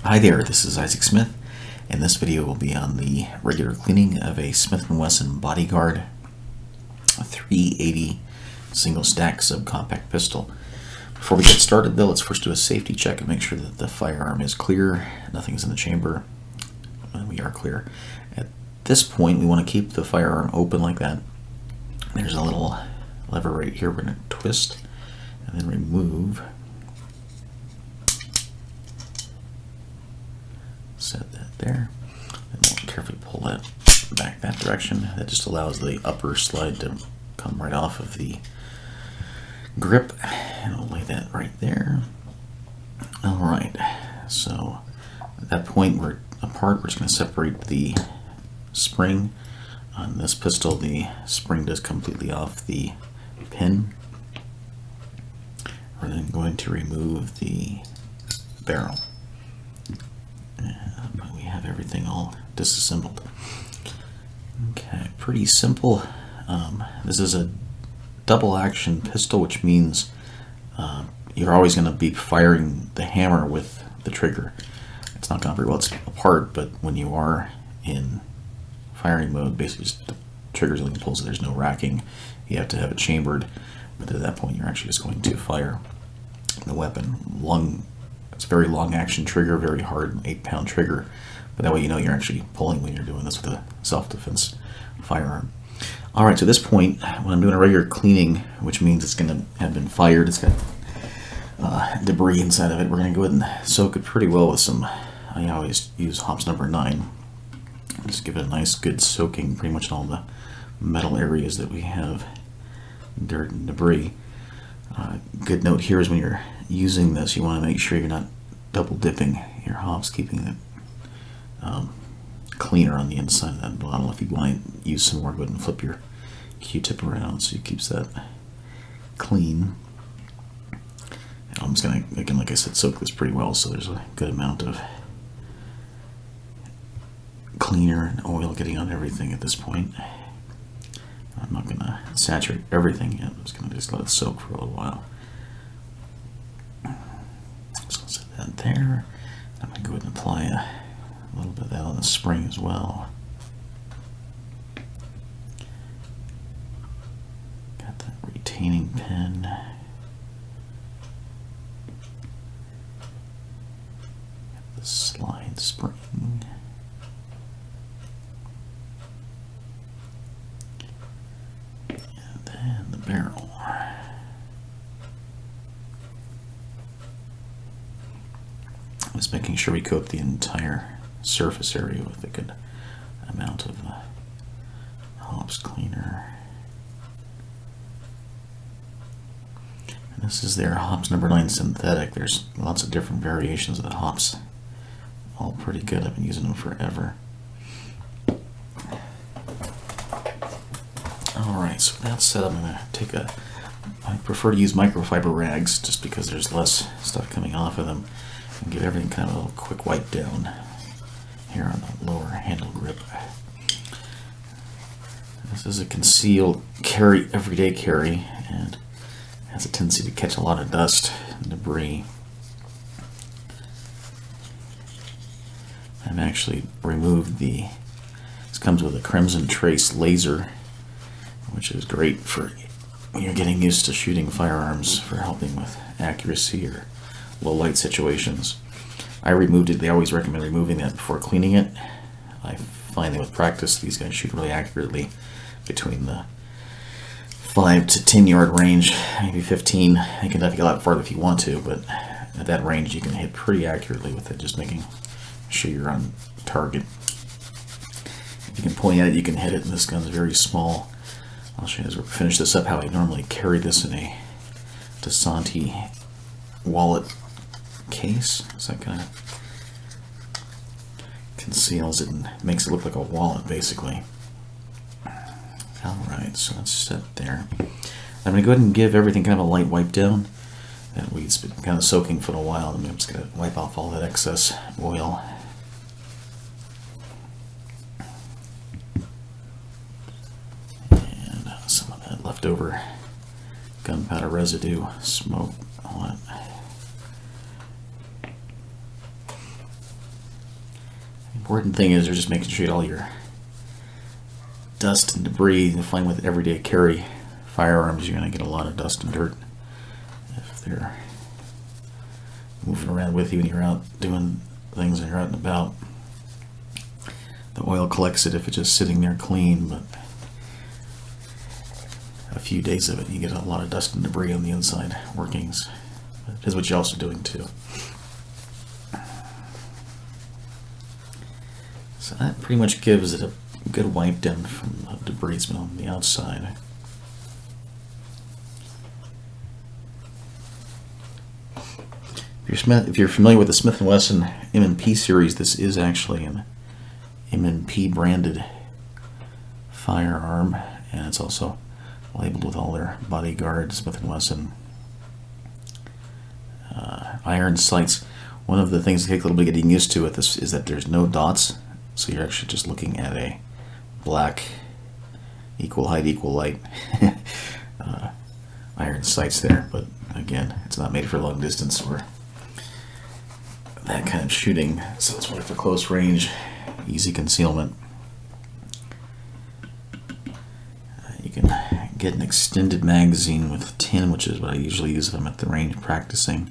Hi there, this is Isaac Smith, and this video will be on the regular cleaning of a Smith Wesson Bodyguard 380 single stack subcompact pistol. Before we get started though, let's first do a safety check and make sure that the firearm is clear, nothing's in the chamber, and we are clear. At this point we want to keep the firearm open like that. There's a little lever right here we're going to twist and then remove. Set that there, and we'll carefully pull that back that direction. That just allows the upper slide to come right off of the grip, and I'll lay that right there. Alright, so at that point we're apart. We're just going to separate the spring. On this pistol, the spring does completely off the pin. We're then going to remove the barrel. We have everything all disassembled. Okay, pretty simple. This is a double action pistol, which means you're always going to be firing the hammer with the trigger. It's not going to very well apart, but when you are in firing mode, basically just the trigger's only pulls, so there's no racking. You have to have it chambered, but at that point you're actually just going to fire the weapon. It's a very long action trigger, very hard 8-pound trigger, but that way you know you're actually pulling when you're doing this with a self-defense firearm. Alright, so at this point, when I'm doing a regular cleaning, which means it's going to have been fired, it's got debris inside of it, we're going to go ahead and soak it pretty well with some, I always use Hoppe's number 9. Just give it a nice good soaking pretty much in all the metal areas that we have dirt and debris. Good note here is when you're using this, you want to make sure you're not double dipping your hops, keeping it cleaner on the inside of that bottle. If you want to use some more, go ahead and flip your Q-tip around so it keeps that clean. And I'm just going to, again, like I said, soak this pretty well so there's a good amount of cleaner and oil getting on everything at this point. I'm not going to saturate everything yet. I'm just going to just let it soak for a little while. So I'll set that there. I'm going to go ahead and apply a little bit of that on the spring as well. Got that retaining pin. Got the slide spring. And the barrel. Just making sure we coat the entire surface area with a good amount of Hoppe's cleaner. And this is their Hoppe's number 9 synthetic. There's lots of different variations of the Hoppe's. All pretty good. I've been using them forever. Alright, so that's set. I'm going to take I prefer to use microfiber rags just because there's less stuff coming off of them, and give everything kind of a little quick wipe down here on the lower handle grip. This is a concealed carry, everyday carry, and has a tendency to catch a lot of dust and debris. I've actually removed this comes with a Crimson Trace laser, which is great for when you're getting used to shooting firearms, for helping with accuracy or low light situations. I removed it. They always recommend removing that before cleaning it. I find that with practice these guys shoot really accurately between the 5 to 10 yard range, maybe 15. You can definitely get a lot farther if you want to, but at that range you can hit pretty accurately with it, just making sure you're on target. If you can point at it, you can hit it, and this gun's very small. I'll show you as we finish this up how I normally carry this in a DeSantis wallet case. So that kind of conceals it and makes it look like a wallet, basically. Alright, so that's set there. I'm going to go ahead and give everything kind of a light wipe down. That weed's been kind of soaking for a while. I'm just going to wipe off all that excess oil. And some of that leftover gunpowder residue, smoke, all that. important thing is you're just making sure you get all your dust and debris. You'll find with everyday carry firearms, you're going to get a lot of dust and dirt if they're moving around with you and you're out doing things and you're out and about. The oil collects it if it's just sitting there clean, but a few days of it, you get a lot of dust and debris on the inside workings. It is what you're also doing too. So that pretty much gives it a good wipe down from the debris on the outside. If you're familiar with the Smith Wesson M&P series, this is actually an M&P branded firearm, and it's also labeled with all their Bodyguard, Smith Wesson iron sights. One of the things that takes a little bit getting used to with this is that there's no dots, so you're actually just looking at a black equal height, equal light iron sights there. But again, it's not made for long distance or that kind of shooting, so it's really for close range, easy concealment. You can get an extended magazine with tin, which is what I usually use if I'm at the range practicing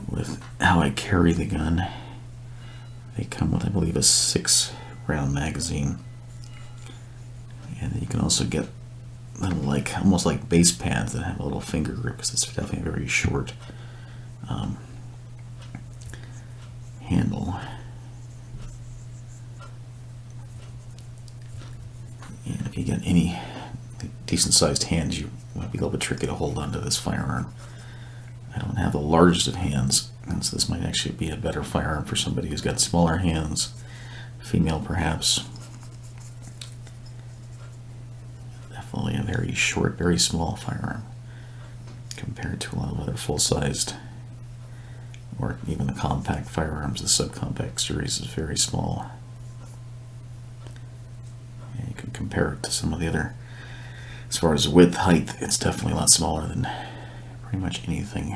with how I carry the gun. They come with, I believe, a 6-round magazine, and then you can also get little, like almost like base pads that have a little finger grip, because it's definitely very short handle. And if you get any decent sized hands, you might be a little bit tricky to hold onto this firearm. I don't have the largest of hands, and so this might actually be a better firearm for somebody who's got smaller hands, female perhaps. Definitely a very short, very small firearm compared to a lot of other full-sized or even the compact firearms. The subcompact series is very small. And you can compare it to some of the other, as far as width, height, it's definitely a lot smaller than pretty much anything.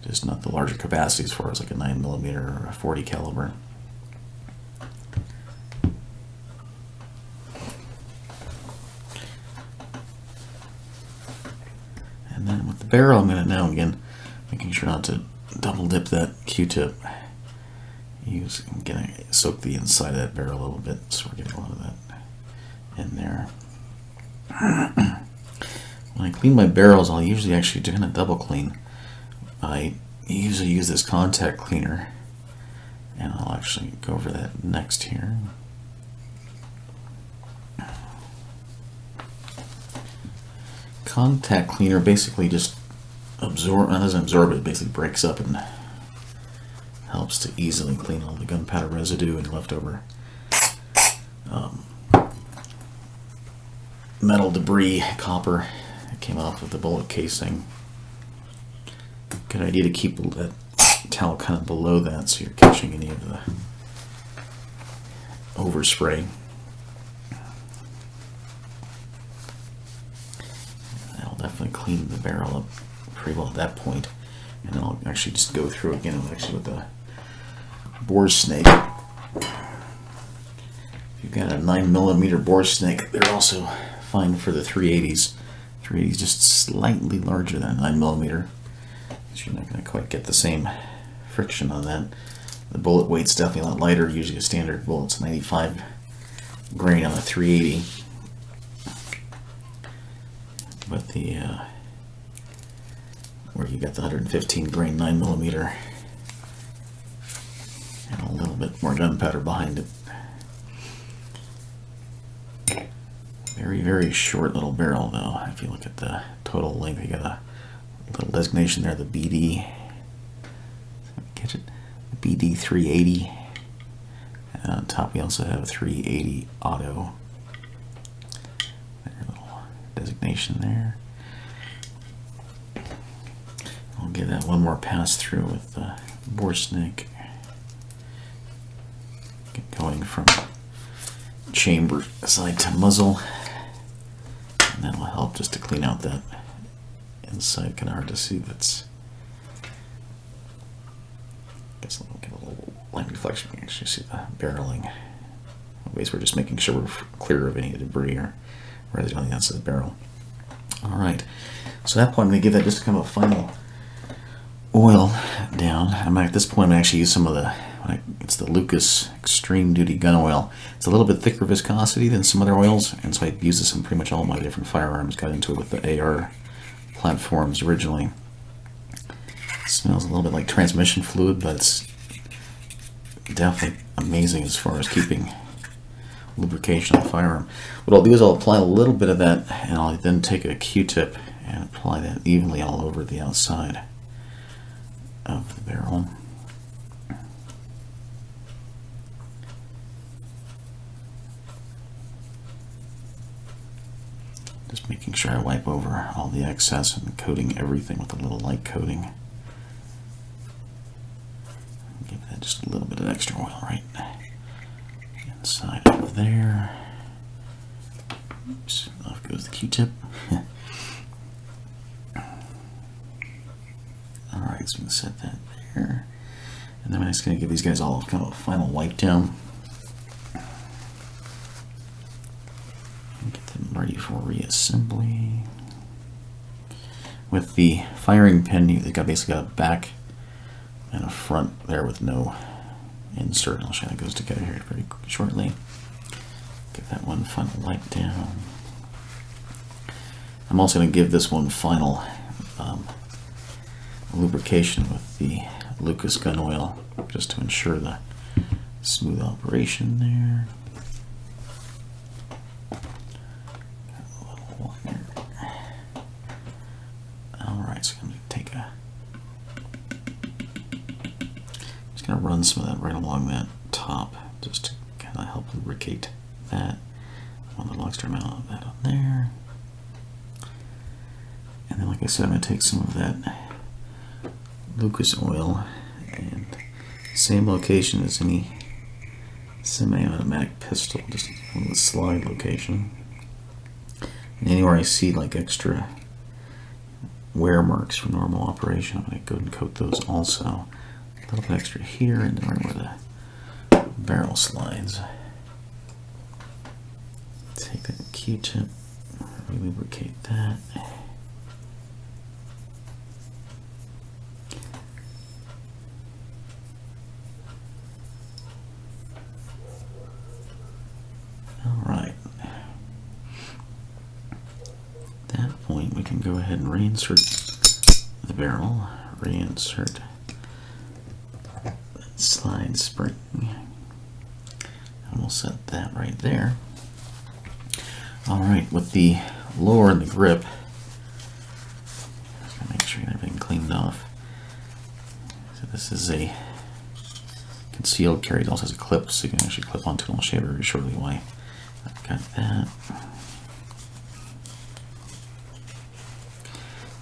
Just not the larger capacity as far as like a 9mm or a 40 caliber. And then with the barrel, I'm going to now again making sure not to double dip that Q-tip. I'm going to soak the inside of that barrel a little bit, so we're getting a lot of that in there. When I clean my barrels, I'll usually actually do a double clean. I usually use this contact cleaner, and I'll actually go over that next here. Contact cleaner basically just doesn't absorb it, basically breaks up and helps to easily clean all the gunpowder residue and leftover metal debris, copper that came off of the bullet casing. Good idea to keep that towel kind of below that so you're catching any of the overspray. That'll definitely clean the barrel up pretty well at that point. And then I'll actually just go through again with the bore snake. If you've got a 9mm bore snake, they're also fine for the 380s. 380s just slightly larger than 9mm. You're not going to quite get the same friction on that. The bullet weight's definitely a lot lighter. Usually a standard bullet's 95 grain on a 380. But the where you got the 115 grain 9mm and a little bit more gunpowder behind it. Very, very short little barrel though. If you look at the total length, you got a little designation there, the BD. Catch it? The BD 380. And on top we also have 380 auto. There's a little designation there. I'll give that one more pass through with the bore snake. Get going from chamber side to muzzle. And that'll help just to clean out that inside. Kind of hard to see. That's, guess I'll get a little light reflection, you can actually see the barreling. Basically, we're just making sure we're clear of any debris or residue on the outside of the barrel. All right, so at that point, I'm going to give that just kind of a final oil down. At this point, I'm going to actually use some of it's the Lucas Extreme Duty Gun Oil. It's a little bit thicker viscosity than some other oils, and so I use this in pretty much all my different firearms. Got into it with the AR platforms originally. It smells a little bit like transmission fluid, but it's definitely amazing as far as keeping lubrication on the firearm. What I'll do is I'll apply a little bit of that, and I'll then take a Q-tip and apply that evenly all over the outside of the barrel. Just making sure I wipe over all the excess and coating everything with a little light coating. Give that just a little bit of extra oil right inside over there. Oops, off goes the Q-tip. Alright, so I'm going to set that there. And then I'm just going to give these guys all kind of a final wipe down. Get them ready for reassembly. With the firing pin, you've basically got a back and a front there with no insert. I'll show you how that goes together here very shortly. Give that one final wipe down. I'm also going to give this one final lubrication with the Lucas gun oil, just to ensure the smooth operation there. Alright, so I'm going to take just going to run some of that right along that top, just to kind of help lubricate that. A little extra amount of that on there. And then, like I said, I'm going to take some of that Lucas oil, and same location as any semi-automatic pistol, just on the slide location. And anywhere I see like extra wear marks from normal operation, I'm going to go and coat those also. A little bit extra here, and then right where the barrel slides. Take that Q-tip, lubricate that. Alright. At that point, we can go ahead and reinsert the barrel, reinsert that slide spring, and we'll set that right there. Alright, with the lower and the grip, just gotta make sure you get everything cleaned off. So this is a concealed carry. It also has a clip, so you can actually clip onto it, and I'll show you very shortly why I've got that.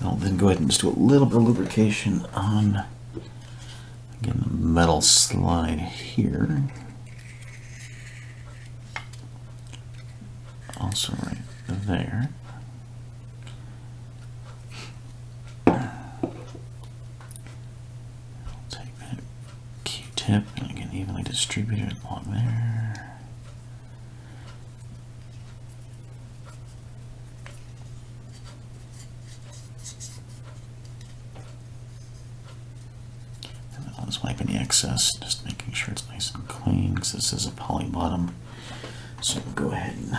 I'll then go ahead and just do a little bit of lubrication on, again, the metal slide here. Also right there. I'll take that Q-tip and again evenly distribute it along there. And then I'll just wipe any excess, just making sure it's nice and clean, because this is a poly bottom. So we'll go ahead and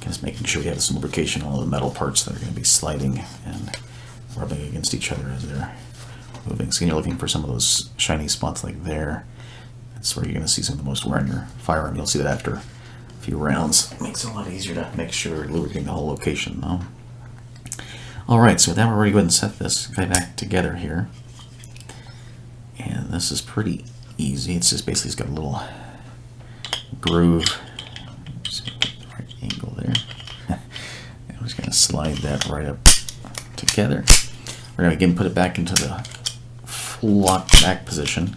just making sure we have some lubrication on all the metal parts that are going to be sliding and rubbing against each other as they're moving. So you're looking for some of those shiny spots like there. That's where you're going to see some of the most wear on your firearm. You'll see that after a few rounds. It makes it a lot easier to make sure you're lubricating the whole location though. Alright, so now we're ready to go ahead and set this guy back together here. And this is pretty easy. It's just basically, it's got a little groove. Just get the right angle there. And we're just going to slide that right up together. We're going to again put it back into the full lock back position.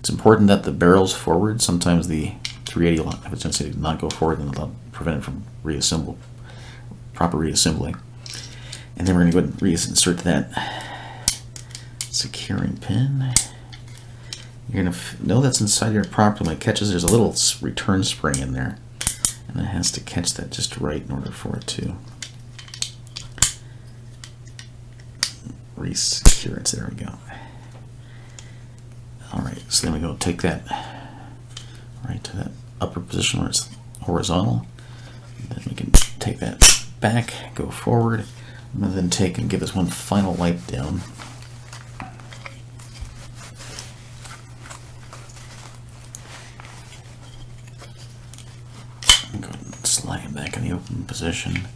It's important that the barrel's forward. Sometimes the 380 will have a tendency to not go forward, and it'll prevent it from proper reassembly. And then we're going to go ahead and reinsert that securing pin You're going to know that's inside your properly when it catches. There's a little return spring in there, and it has to catch that just right in order for it to re-secure it. There we go. Alright, so then we go take that right to that upper position where it's horizontal. Then we can take that back, go forward, and then take and give this one final wipe down. And go ahead and slide it back in the open position.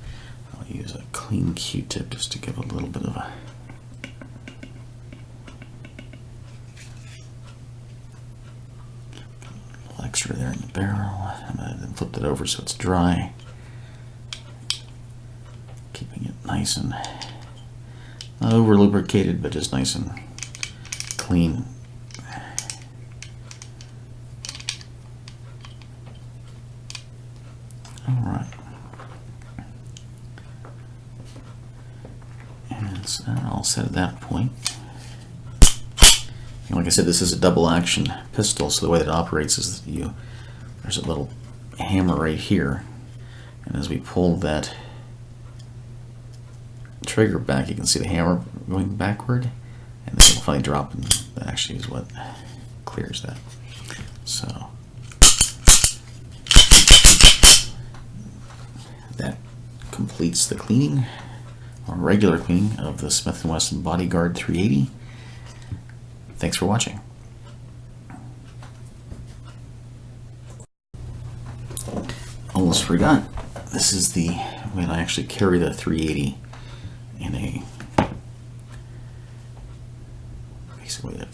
I'll use a clean Q-tip just to give a little bit of a extra there in the barrel. I'm going to then flip it over so it's dry. Keeping it nice and not over lubricated, but just nice and clean. Alright. And it's all set at that point. And like I said, this is a double action pistol, so the way that it operates is that there's a little hammer right here, and as we pull that trigger back, you can see the hammer going backward, and then it'll finally drop, and that actually is what clears that. So that completes the cleaning, or regular cleaning, of the Smith Wesson Bodyguard 380. Thanks for watching. Almost forgot. This is the when I actually carry the 380 in a basically a